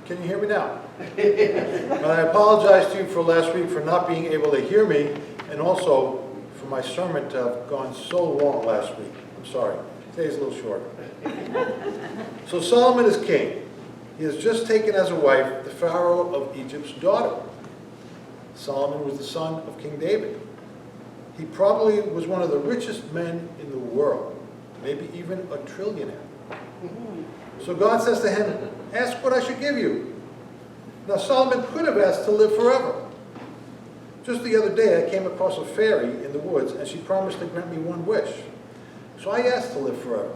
Can you hear me now? And I apologize to you for last week for not being able to hear me, and also for my sermon to have gone so long last week. I'm sorry. Today's a little shorter. So Solomon is king. He has just taken as a wife the Pharaoh of Egypt's daughter. Solomon was the son of King David. He probably was one of the richest men in the world, maybe even a trillionaire. So God says to him, ask what I should give you. Now Solomon could have asked to live forever. Just the other day I came across a fairy in the woods and she promised to grant me one wish. So I asked to live forever.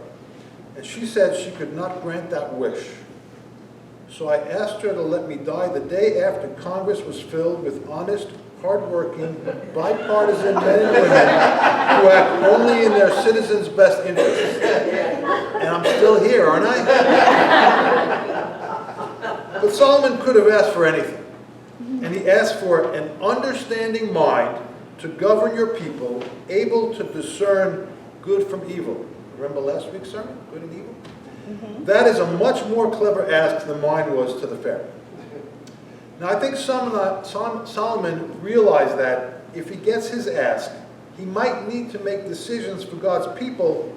And she said she could not grant that wish. So I asked her to let me die the day after Congress was filled with honest, hard-working, bipartisan men and women who act only in their citizens' best interests. And I'm still here, aren't I? But Solomon could have asked for anything. And he asked for an understanding mind to govern your people, able to discern good from evil. Remember last week's sermon, good and evil? That is a much more clever ask than mine was to the Pharaoh. Now I think Solomon realized that if he gets his ask, he might need to make decisions for God's people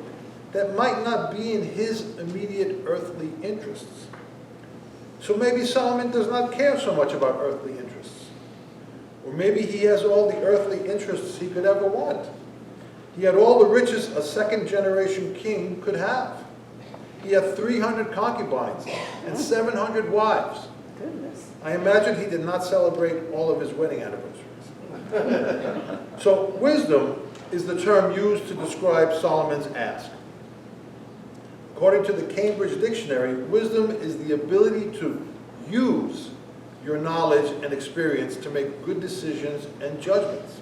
that might not be in his immediate earthly interests. So maybe Solomon does not care so much about earthly interests. Or maybe he has all the earthly interests he could ever want. He had all the riches a second-generation king could have. He had 300 concubines and 700 wives. Goodness. I imagine he did not celebrate all of his wedding anniversaries. So wisdom is the term used to describe Solomon's ask. According to the Cambridge Dictionary, wisdom is the ability to use your knowledge and experience to make good decisions and judgments.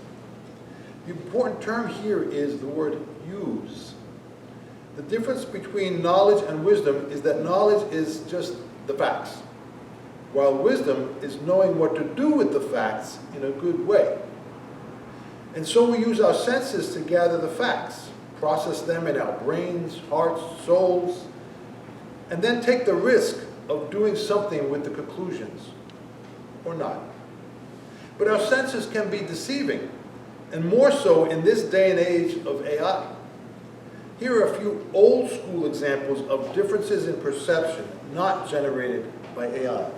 The important term here is the word use. The difference between knowledge and wisdom is that knowledge is just the facts, while wisdom is knowing what to do with the facts in a good way. And so we use our senses to gather the facts, process them in our brains, hearts, souls, and then take the risk of doing something with the conclusions, or not. But our senses can be deceiving, and more so in this day and age of AI. Here are a few old school examples of differences in perception not generated by AI.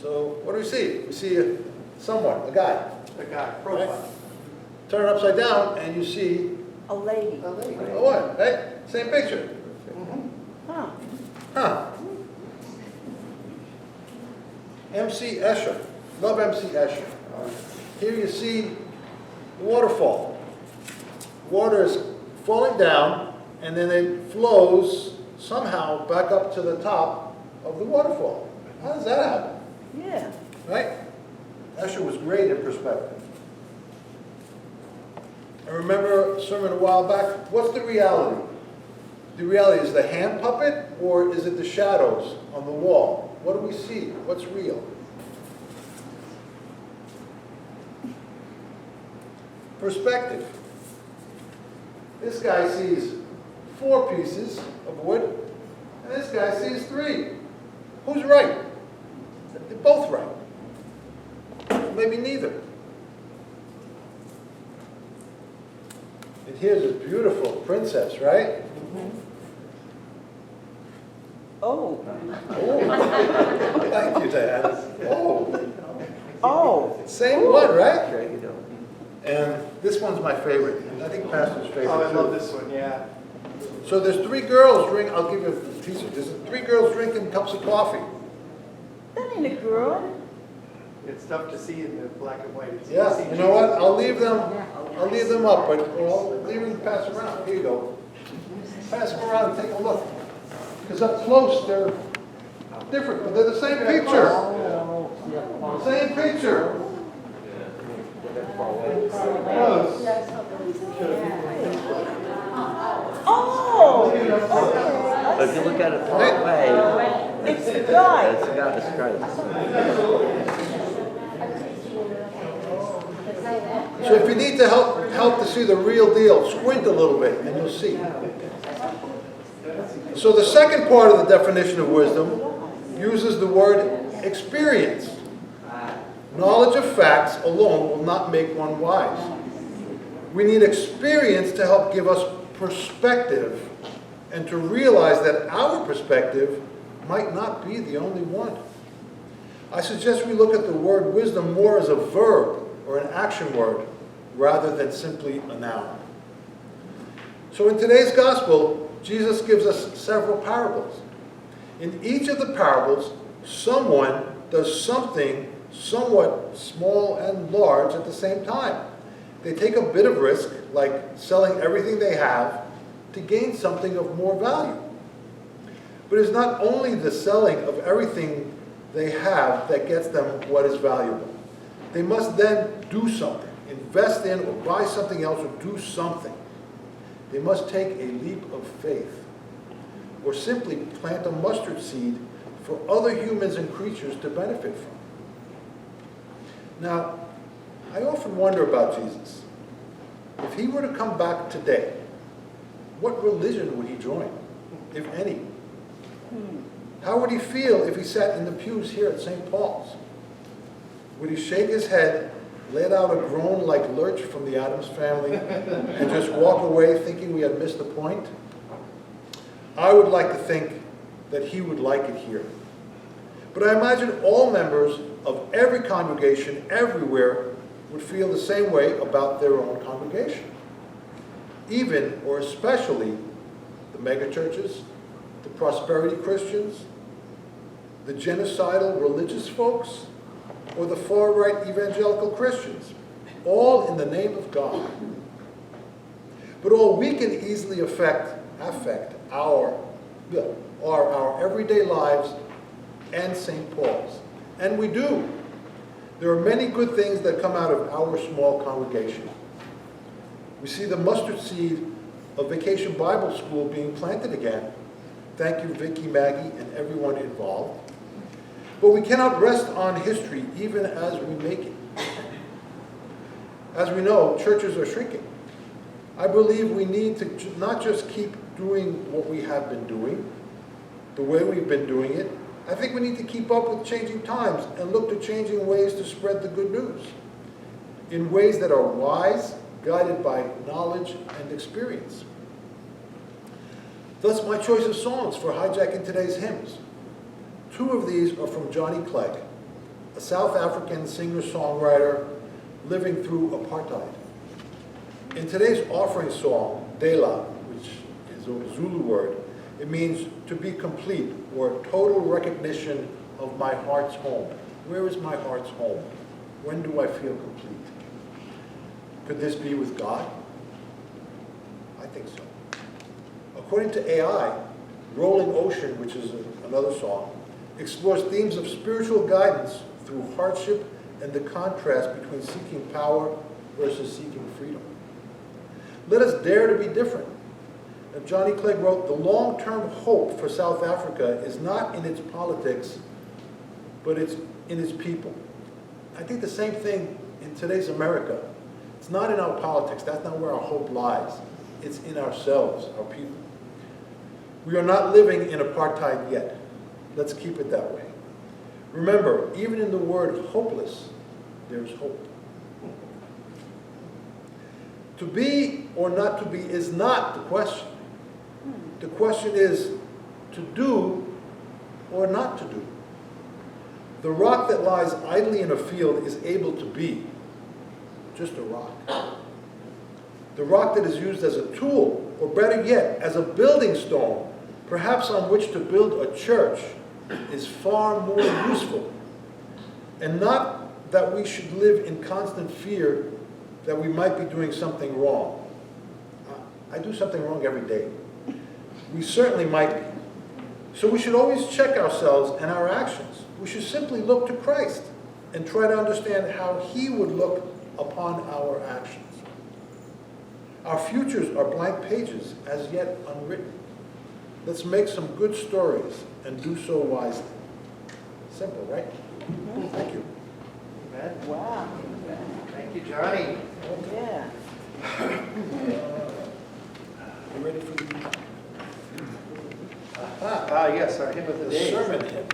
So what do we see? We see someone, a guy. A guy, profile. Right? Turn it upside down and you see A lady. A lady. a woman, right? Same picture. Huh. Huh. MC Escher. Love MC Escher. Here you see the waterfall. Water is falling down and then it flows somehow back up to the top of the waterfall. How does that happen? Yeah. Right? Escher was great in perspective. I remember a sermon a while back. What's the reality? The reality is the hand puppet, or is it the shadows on the wall? What do we see? What's real? Perspective. This guy sees 4 pieces of wood, and this guy sees 3. Who's right? They're both right. Maybe neither. And here's a beautiful princess, right? Oh. Oh, thank you, Diana. Oh, Oh. same one, right? And this one's my favorite. And I think Pastor's favorite Oh, I too. love this one, yeah. So there's 3 girls drinking. I'll give you a teaser. There's 3 girls drinking cups of coffee. That ain't a girl. It's tough to see in the black and white. It's Yeah. easy You to know what? see. I'll leave them up, but I'll leave them and pass around. Here you go. Pass them around and take a look. Because up close they're different, but they're the same picture. Same picture. Close. Oh. But if you look at it far away, It's the guy. it's got the stripes. So if you need to help to see the real deal, squint a little bit and you'll see. So the second part of the definition of wisdom uses the word experience. Knowledge of facts alone will not make one wise. We need experience to help give us perspective and to realize that our perspective might not be the only one. I suggest we look at the word wisdom more as a verb or an action word rather than simply a noun. So in today's gospel, Jesus gives us several parables. In each of the parables, someone does something somewhat small and large at the same time. They take a bit of risk, like selling everything they have, to gain something of more value. But it's not only the selling of everything they have that gets them what is valuable. They must then do something, invest in or buy something else or do something. They must take a leap of faith or simply plant a mustard seed for other humans and creatures to benefit from. Now, I often wonder about Jesus. If he were to come back today, what religion would he join, if any? How would he feel if he sat in the pews here at St. Paul's? Would he shake his head, let out a groan like Lurch from the Addams Family, and just walk away thinking we had missed the point? I would like to think that he would like it here. But I imagine all members of every congregation everywhere would feel the same way about their own congregation. Even, or especially, the megachurches, the prosperity Christians, the genocidal religious folks, or the far-right evangelical Christians, all in the name of God. But all we can easily affect our everyday lives and St. Paul's. And we do. There are many good things that come out of our small congregation. We see the mustard seed of Vacation Bible School being planted again. Thank you, Vicky, Maggie, and everyone involved. But we cannot rest on history even as we make it. As we know, churches are shrinking. I believe we need to not just keep doing what we have been doing, the way we've been doing it. I think we need to keep up with changing times and look to changing ways to spread the good news in ways that are wise, guided by knowledge and experience. Thus, my choice of songs for hijacking today's hymns. Two of these are from Johnny Clegg, a South African singer-songwriter living through apartheid. In today's offering song, Dela, which is a Zulu word, it means to be complete or total recognition of my heart's home. Where is my heart's home? When do I feel complete? Could this be with God? I think so. According to AI, Rolling Ocean, which is another song, explores themes of spiritual guidance through hardship and the contrast between seeking power versus seeking freedom. Let us dare to be different. And Johnny Clegg wrote, the long-term hope for South Africa is not in its politics, but it's in its people. I think the same thing in today's America. It's not in our politics. That's not where our hope lies. It's in ourselves, our people. We are not living in apartheid yet. Let's keep it that way. Remember, even in the word hopeless, there's hope. To be or not to be is not the question. The question is to do or not to do. The rock that lies idly in a field is able to be just a rock. The rock that is used as a tool, or better yet, as a building stone, perhaps on which to build a church, is far more useful. And not that we should live in constant fear that we might be doing something wrong. I do something wrong every day. We certainly might be. So we should always check ourselves and our actions. We should simply look to Christ and try to understand how he would look upon our actions. Our futures are blank pages, as yet unwritten. Let's make some good stories and do so wisely. Simple, right? Thank you. Amen. Wow. Thank you, Johnny. ready for the, aha, Ah, yes, our hymn of the the day. sermon hymn.